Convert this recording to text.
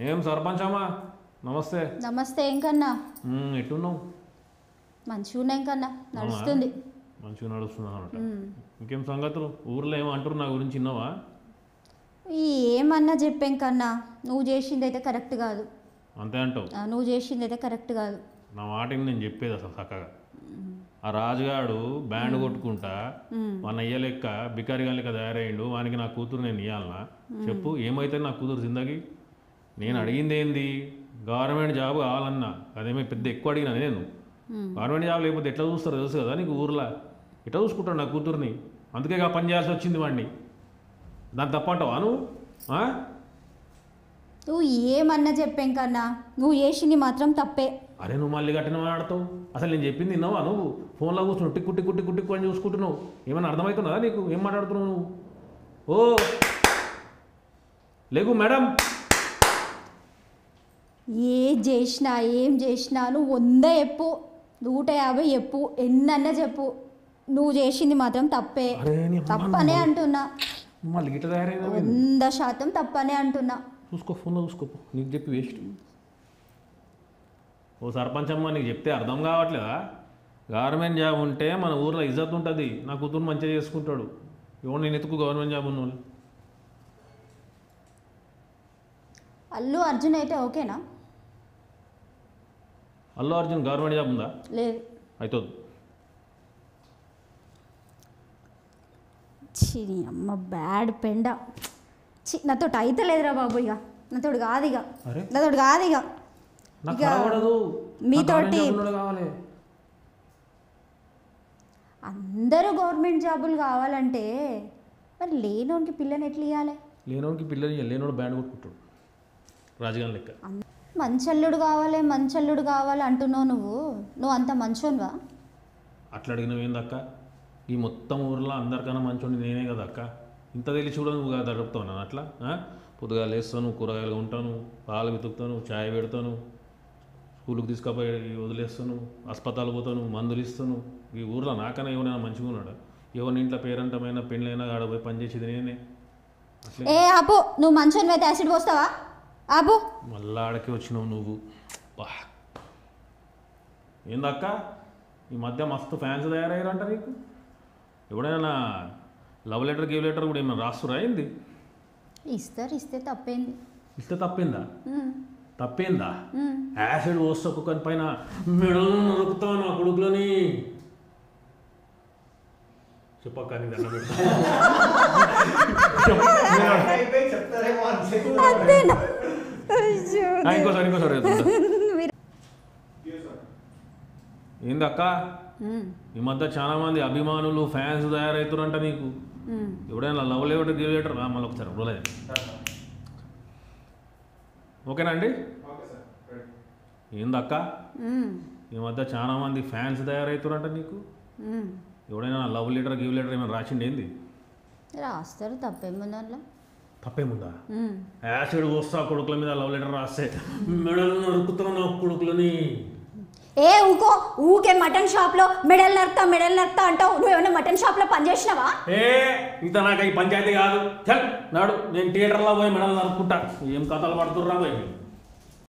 ఏం సర్పంచ్ అమ్మా నమస్తే. నమస్తే ఇంకన్నా. ఎట్టున్నావు? మంచిగా ఉన్నాయి ఇంకన్నా, నడుస్తుంది. మంచిగా నడుస్తున్నా అనమాట. ఇంకేం సంగతులు? ఊర్లో ఏమో అంటారు నా గురించి విన్నావా? ఏమన్నా చెప్పాం కన్నా, నువ్వు చేసింది అయితే కరెక్ట్ కాదు. అంతే అంటావు? నువ్వు చేసింది అయితే కరెక్ట్ కాదు. నా మాటకి నేను చెప్పేది అసలు చక్కగా. ఆ రాజుగాడు బ్యాండ్ కొట్టుకుంటా మన అయ్య లెక్క బికారిగా లెక్క తయారయ్యిండు. వానికి నా కూతురు నేను ఇవ్వాలనా? చెప్పు, ఏమైతే నా కూతురు జిందగీ? నేను అడిగింది ఏంది? గవర్నమెంట్ జాబ్ కావాలన్నా. అదేమో పెద్ద ఎక్కువ అడిగినా నేను. గవర్నమెంట్ జాబ్ లేకపోతే ఎట్లా చూస్తారో తెలుసు కదా నీకు. ఊర్లో ఎట్లా చూసుకుంటాడు నా కూతుర్ని? అందుకే పని చేయాల్సి వచ్చింది వాడిని. దాన్ని తప్పంటావా నువ్వు? నువ్వు ఏమన్నా చెప్పాం కన్నా, నువ్వు చేసింది మాత్రం తప్పే. అరే నువ్వు మళ్ళీ గట్టిన మాట్లాడతావు. అసలు నేను చెప్పింది విన్నావా నువ్వు? ఫోన్లో కూర్చున్నావు టిక్కు టిక్కు టిక్కు టిక్కు అని చూసుకుంటున్నావు. ఏమైనా అర్థమవుతున్నదా నీకు? ఏం మాట్లాడుతున్నావు నువ్వు? ఓ లేకు మేడం. ఏం చేసినా నువ్వు 100 చెప్పు, 150 చెప్పు, ఎన్నన్నా చెప్పు, నువ్వు చేసింది మాత్రం తప్పే. తప్పనే అంటున్నా. 100% తప్పనే అంటున్నా. చూసుకో, ఫోన్లో చూసుకోపో. నీకు చెప్పి వేస్ట్. ఓ సర్పంచ్ అమ్మ, నీకు చెప్తే అర్థం కావట్లేదా? గవర్నమెంట్ జాబ్ ఉంటే మన ఊర్లో ఇజ్జత్ ఉంటుంది. నా కూతురు మంచిగా చేసుకుంటాడు. ఎవరు నేను ఎత్తుకు గవర్నమెంట్ జాబ్ ఉన్న వాళ్ళు. అల్లు అర్జున్ అయితే ఓకేనా? అల్లు అర్జున్ గవర్నమెంట్ జాబ్ ఉందా? లేదు. అవుతుంది. అమ్మ బ్యాడ్ పెండ. నాతో అయితే లేదురా బాబు. ఇక నాతోడు కాదు. ఇక మీతోటి అందరూ గవర్నమెంట్ జాబులు కావాలంటే మరి లేనోనికి పిల్లని ఎట్లా ఇవ్వాలి? లేనోనికి పిల్లని లేనోడు బ్యాండ్ కొట్టుకుంటాడు రాజుగారి లెక్క. మంచల్లుడు కావాలి అంటున్నావు. నువ్వు అంత మంచోనివా? అట్లా అడిగినవి ఏందక్క? ఈ మొత్తం ఊర్లో అందరికన్నా మంచోని నేనే కదా అక్క. ఇంత తెలిసి కూడా నువ్వు కదా అడుగుతావు నన్ను అట్లా. పొద్దుగా లేస్తాను, కూరగాయలు ఉంటాను, పాలు వెతుకుతాను, ఛాయ్ పెడతాను, స్కూల్కి తీసుకుపోయి వదిలేస్తాను, హాస్పిటల్ పోతాను, మందులు ఇస్తాను. ఈ ఊర్లో నాకన్నా ఎవరైనా మంచిగా ఉన్నాడా? ఎవరిని ఇంట్లో పేరంటమైనా పెళ్ళైనా ఆడపోయి పనిచేసేది నేనే. ఏ ఆపు, నువ్వు మంచోని అయితే యాసిడ్ పోస్తావా? ఆపు. మళ్ళా ఆడకి వచ్చినావు నువ్వు. ఏందక్క ఈ మధ్య మస్తు ఫ్యాన్స్ తయారయ్యారంట నీకు. ఎవడైనా లవ్ లెటర్ గివ్ లెటర్ కూడా ఏమైనా రాస్తురా ఏంది? ఇస్తే తప్పేంది? ఇస్తే తప్పిందా? తప్పేందా? యాసిడ్ పోస్తే ఒక్కొక్కరి పైన మెడలు నరుకుతావు నా కొడుకులని. చెప్పక్క నీ దండం పెడతా. ఇంకోసారి ఏందక్క ఈ మధ్య చాలా మంది అభిమానులు ఫ్యాన్స్ తయారవుతారంట నీకు. ఎవడైనా లవ్ లెటర్ గివ్ లెటర్ మళ్ళీ ఒకసారి రోజు. ఓకేనా అండి? ఏందక్క ఈ మధ్య చాలా మంది ఫ్యాన్స్ తయారవుతారంట నీకు. ఎవడైనా లవ్ లెటర్ గివ్ లెటర్ ఏమైనా రాసిండి ఏంది? రాస్తారు. తప్పేముందా? తప్పేముందా? యాసిడ్ వస్తా కొడుకుల మీద లవ్ లెటర్ రాస్తే మెడలు నరుకుతావు నా కొడుకులని. ఊకే మటన్ షాప్ లో మెడల్ నరుకుతా అంటావు. నువ్వు ఏమైనా మటన్ షాప్ లో పని చేసినావా? ఇంత నాకు ఈ పంచాయతీ కాదు. నాడు నేను థియేటర్లో పోయి మెడలు నరుక్కుంటా. ఏం కథలు పడుతుర్రా పోయి.